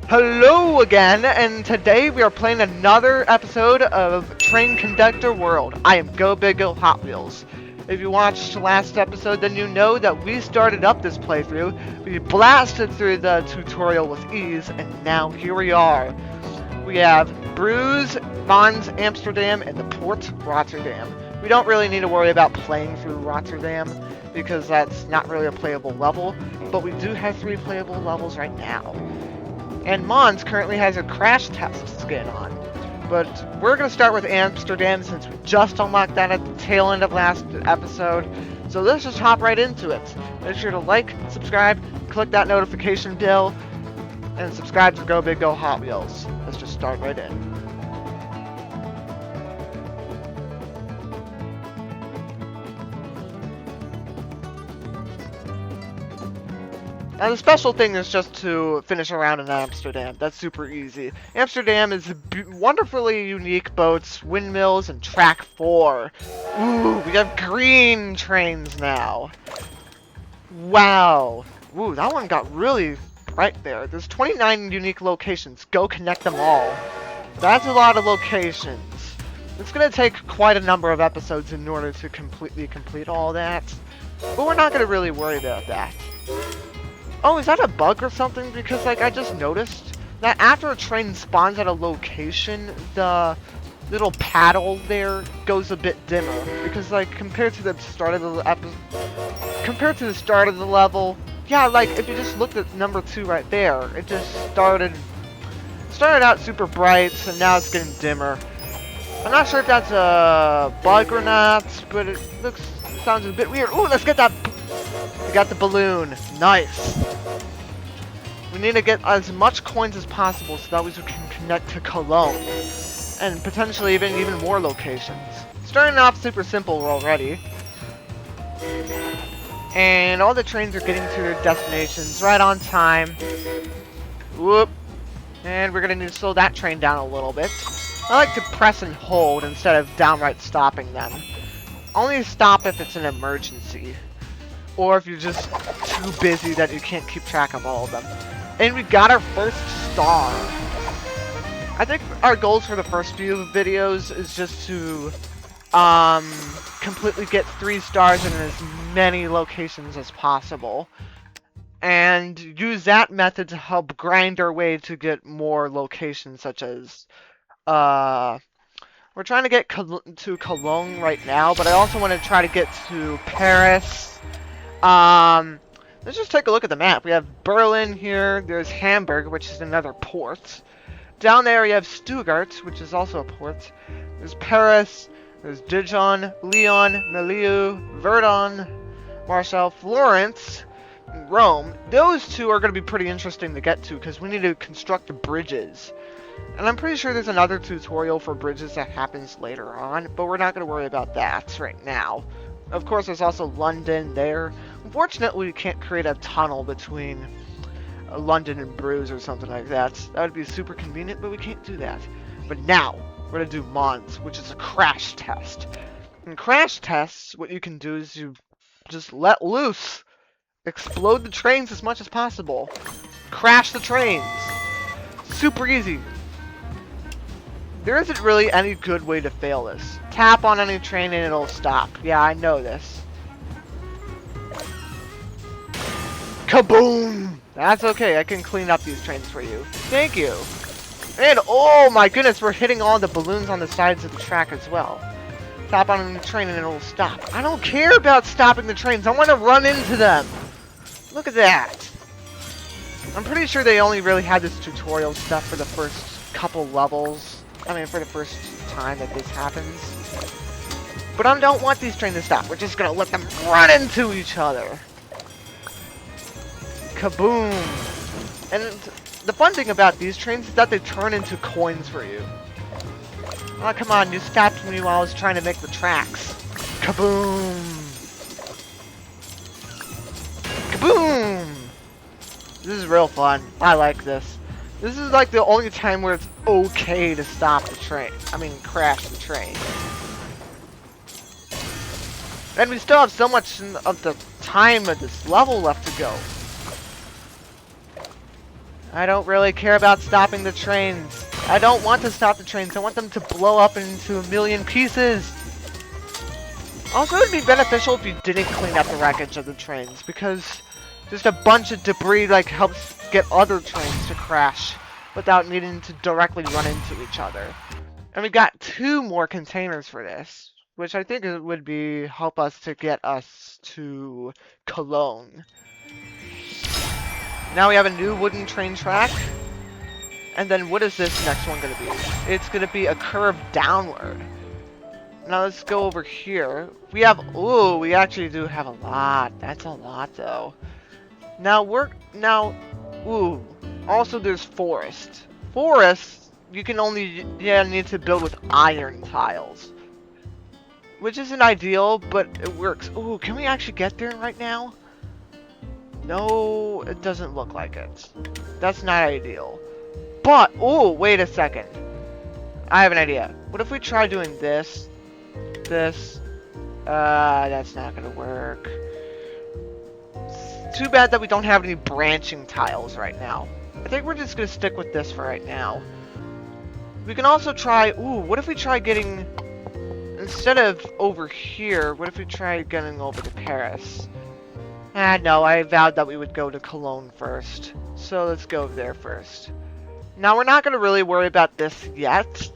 Hello again, and today we are playing another episode of Train Conductor World. I am GoBigGoHotWheels. If you watched last episode, then you know that we started up this playthrough. We blasted through the tutorial with ease, and now here we are. We have Bruges, Mons, Amsterdam, and the port Rotterdam. We don't really need to worry about playing through Rotterdam, because that's not really a playable level, but we do have 3 playable levels right now. And Mons currently has a crash test skin on. But we're going to start with Amsterdam since we just unlocked that at the tail end of last episode. So let's just hop right into it. Make sure to like, subscribe, click that notification bell, and subscribe to GoBigGoHotWheels. Let's just start right in. Now the special thing is just to finish around in Amsterdam. That's super easy. Amsterdam is wonderfully unique boats, windmills, and track 4. Ooh, we have green trains now. Wow. Ooh, that one got really bright there. There's 29 unique locations. Go connect them all. That's a lot of locations. It's going to take quite a number of episodes in order to completely complete all that. But we're not going to really worry about that. Oh, is that a bug or something? Because, like, I just noticed that after a train spawns at a location, the little paddle there goes a bit dimmer. Because, like, compared to the start of the level, yeah, like, if you just looked at number 2 right there, it just started out super bright, and now it's getting dimmer. I'm not sure if that's a bug or not, but it sounds a bit weird. Ooh, let's get that. We got the balloon. Nice. We need to get as much coins as possible so that we can connect to Cologne. And potentially even more locations. Starting off super simple already. And all the trains are getting to their destinations right on time. Whoop. And we're going to need to slow that train down a little bit. I like to press and hold instead of downright stopping them. Only stop if it's an emergency. Or if you're just too busy that you can't keep track of all of them. And we got our first star. I think our goals for the first few videos is just to completely get 3 stars in as many locations as possible. And use that method to help grind our way to get more locations such as... we're trying to get to Cologne right now, but I also want to try to get to Paris. Let's just take a look at the map. We have Berlin here, there's Hamburg, which is another port. Down there we have Stuttgart, which is also a port. There's Paris, there's Dijon, Lyon, Milieu, Verdun, Marseille, Florence, and Rome. Those 2 are going to be pretty interesting to get to because we need to construct the bridges. And I'm pretty sure there's another tutorial for bridges that happens later on, but we're not going to worry about that right now. Of course, there's also London there. Unfortunately, we can't create a tunnel between London and Bruges or something like that. That would be super convenient, but we can't do that. But now, we're going to do Mons, which is a crash test. In crash tests, what you can do is you just let loose. Explode the trains as much as possible. Crash the trains. Super easy. There isn't really any good way to fail this. Tap on any train and it'll stop. Yeah, I know this. Kaboom! That's okay, I can clean up these trains for you. Thank you. And oh my goodness, we're hitting all the balloons on the sides of the track as well. Tap on any train and it'll stop. I don't care about stopping the trains, I want to run into them. Look at that. I'm pretty sure they only really had this tutorial stuff for the first couple levels. I mean, for the first time that this happens. But I don't want these trains to stop. We're just gonna let them run into each other. Kaboom! And the fun thing about these trains is that they turn into coins for you. Oh, come on, you stopped me while I was trying to make the tracks. Kaboom! Kaboom! This is real fun. I like this. This is like the only time where it's okay to stop the train. I mean, crash the train. And we still have so much of the time of this level left to go. I don't really care about stopping the trains. I don't want to stop the trains. I want them to blow up into a million pieces. Also, it would be beneficial if you didn't clean up the wreckage of the trains, because just a bunch of debris like helps get other trains to crash without needing to directly run into each other. And we got 2 more containers for this, which I think it would be help us to get us to Cologne. Now we have a new wooden train track. And then what is this next one going to be? It's going to be a curve downward. Now let's go over here. We have, ooh, we actually do have a lot. That's a lot though. Now ooh, also there's forest. Forest, you can only, need to build with iron tiles. Which isn't ideal, but it works. Ooh, can we actually get there right now? No, it doesn't look like it. That's not ideal. But, ooh, wait a second. I have an idea. What if we try doing this? That's not gonna work. It's too bad that we don't have any branching tiles right now. I think we're just gonna stick with this for right now. We can also try, ooh, what if we try getting, instead of over here, what if we try getting over to Paris? No, I vowed that we would go to Cologne first. So let's go there first. Now, we're not gonna really worry about this yet.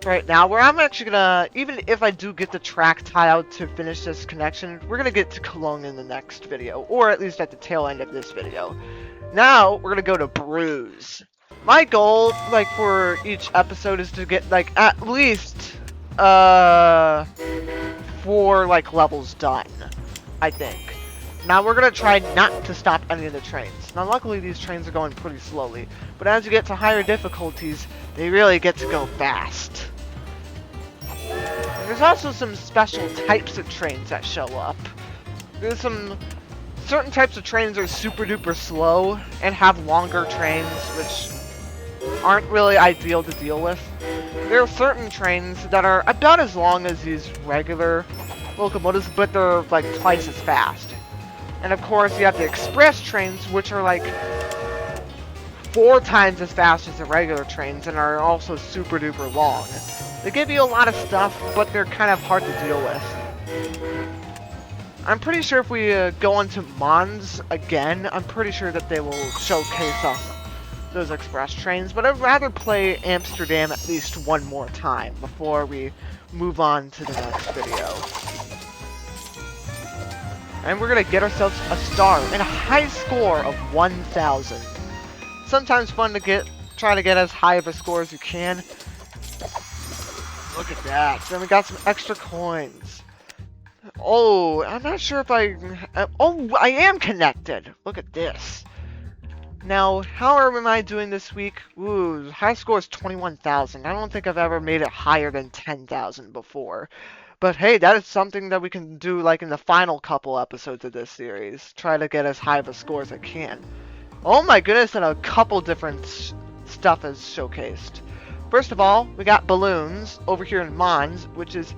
Right now, where I'm actually gonna, even if I do get the track tiled to finish this connection, we're gonna get to Cologne in the next video, or at least at the tail end of this video. Now, we're gonna go to Bruges. My goal, like, for each episode is to get, like, at least, 4, like, levels done, I think. Now, we're gonna try not to stop any of the trains. Now, luckily, these trains are going pretty slowly, but as you get to higher difficulties, they really get to go fast. There's also some special types of trains that show up. There's some certain types of trains that are super duper slow and have longer trains, which aren't really ideal to deal with. There are certain trains that are about as long as these regular locomotives, but they're like twice as fast. And of course, you have the express trains, which are like 4 times as fast as the regular trains and are also super duper long. They give you a lot of stuff, but they're kind of hard to deal with. I'm pretty sure if we go into Mons again, I'm pretty sure that they will showcase us those express trains, but I'd rather play Amsterdam at least one more time before we move on to the next video. And we're gonna get ourselves a star and a high score of 1,000. Sometimes fun to try to get as high of a score as you can. Look at that. Then we got some extra coins. Oh, I'm not sure if oh, I am connected. Look at this. Now, how am I doing this week? Ooh, high score is 21,000. I don't think I've ever made it higher than 10,000 before. But hey, that is something that we can do like in the final couple episodes of this series. Try to get as high of a score as I can. Oh my goodness, and a couple different stuff is showcased. First of all, we got balloons over here in Mons, which is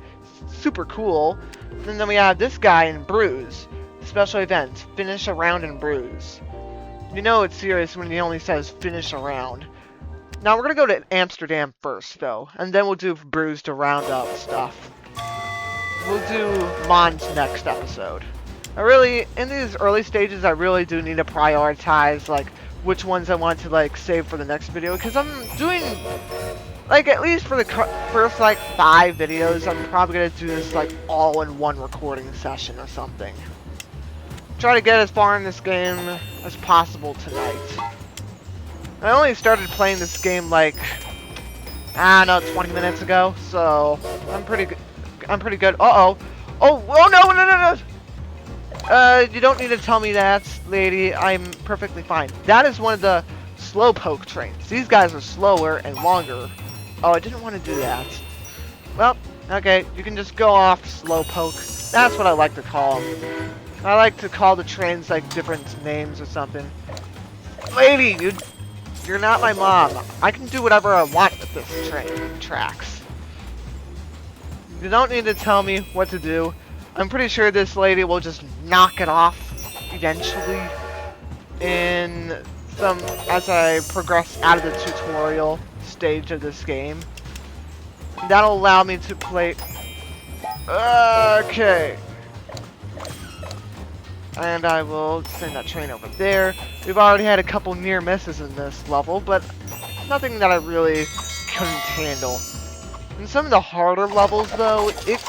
super cool. And then we have this guy in Bruges. Special event, finish a round in Bruges. You know it's serious when he only says finish a round. Now we're going to go to Amsterdam first though, and then we'll do Bruges to round up stuff. We'll do Mons next episode. In these early stages, I really do need to prioritize, like, which ones I want to, like, save for the next video, because I'm doing, like, at least for the first, like, 5 videos, I'm probably going to do this, like, all in one recording session or something. Try to get as far in this game as possible tonight. I only started playing this game, like, I don't know, 20 minutes ago, so I'm pretty good. Uh-oh. Oh, no. You don't need to tell me that, lady. I'm perfectly fine. That is one of the slowpoke trains. These guys are slower and longer. Oh, I didn't want to do that. Well, okay. You can just go off slowpoke. That's what I like to call them. I like to call the trains, like, different names or something. Lady, you're not my mom. I can do whatever I want with this train tracks. You don't need to tell me what to do. I'm pretty sure this lady will just knock it off eventually in some as I progress out of the tutorial stage of this game. That'll allow me to play. Okay. And I will send that train over there. We've already had a couple near misses in this level, but nothing that I really couldn't handle. In some of the harder levels, though, it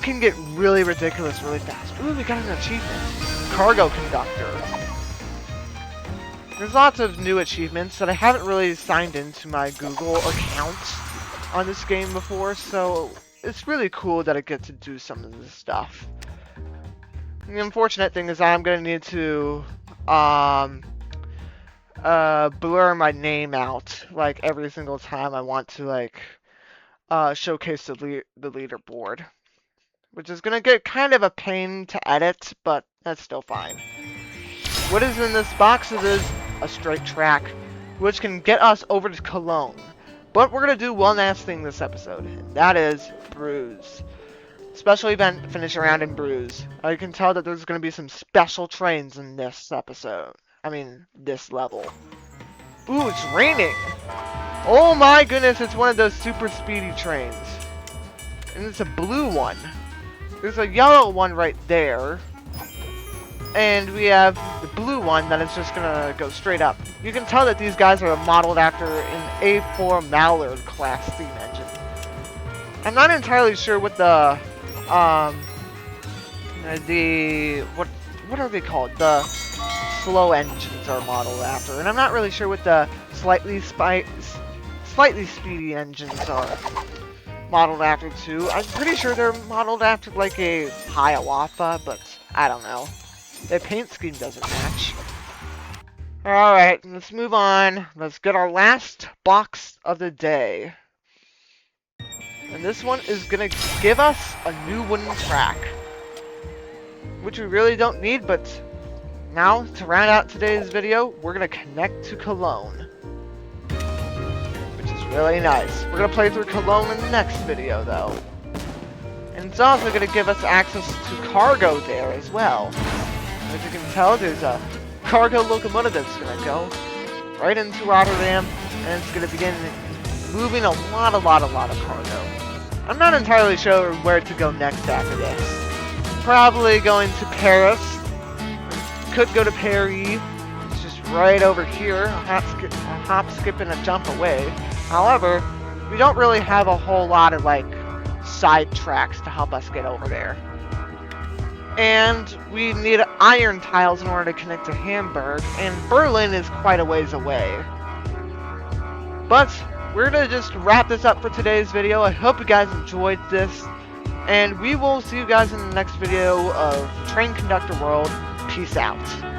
can get really ridiculous really fast. Ooh, we got an achievement. Cargo Conductor. There's lots of new achievements that I haven't really signed into my Google account on this game before, so it's really cool that I get to do some of this stuff. The unfortunate thing is I'm going to need to blur my name out like every single time I want to like showcase the leaderboard, which is going to get kind of a pain to edit, but that's still fine. What is in this box? It is a straight track, which can get us over to Cologne. But we're going to do one last thing this episode, and that is Bruges. Special event finish around in Bruges. I can tell that there's going to be some special trains in this episode. I mean, this level. Ooh, it's raining! Oh my goodness, it's one of those super speedy trains. And it's a blue one. There's a yellow one right there. And we have the blue one that is just gonna go straight up. You can tell that these guys are modeled after an A4 Mallard class steam engine. I'm not entirely sure what the what are they called? The slow engines are modeled after, and I'm not really sure what the slightly speedy engines are modeled after too. I'm pretty sure they're modeled after like a Hiawatha, but I don't know. The paint scheme doesn't match. Alright, let's move on. Let's get our last box of the day. And this one is gonna give us a new wooden track, which we really don't need, but now, to round out today's video, we're gonna connect to Cologne, which is really nice. We're gonna play through Cologne in the next video, though. And it's also gonna give us access to cargo there as well. As you can tell, there's a cargo locomotive that's gonna go right into Rotterdam, and it's gonna begin moving a lot of cargo. I'm not entirely sure where to go next after this. Probably going to Paris. Could go to Paris. It's just right over here, a hop, skip, and a jump away. However, we don't really have a whole lot of like side tracks to help us get over there. And we need iron tiles in order to connect to Hamburg, and Berlin is quite a ways away. But we're gonna just wrap this up for today's video. I hope you guys enjoyed this, and we will see you guys in the next video of Train Conductor World. Peace out.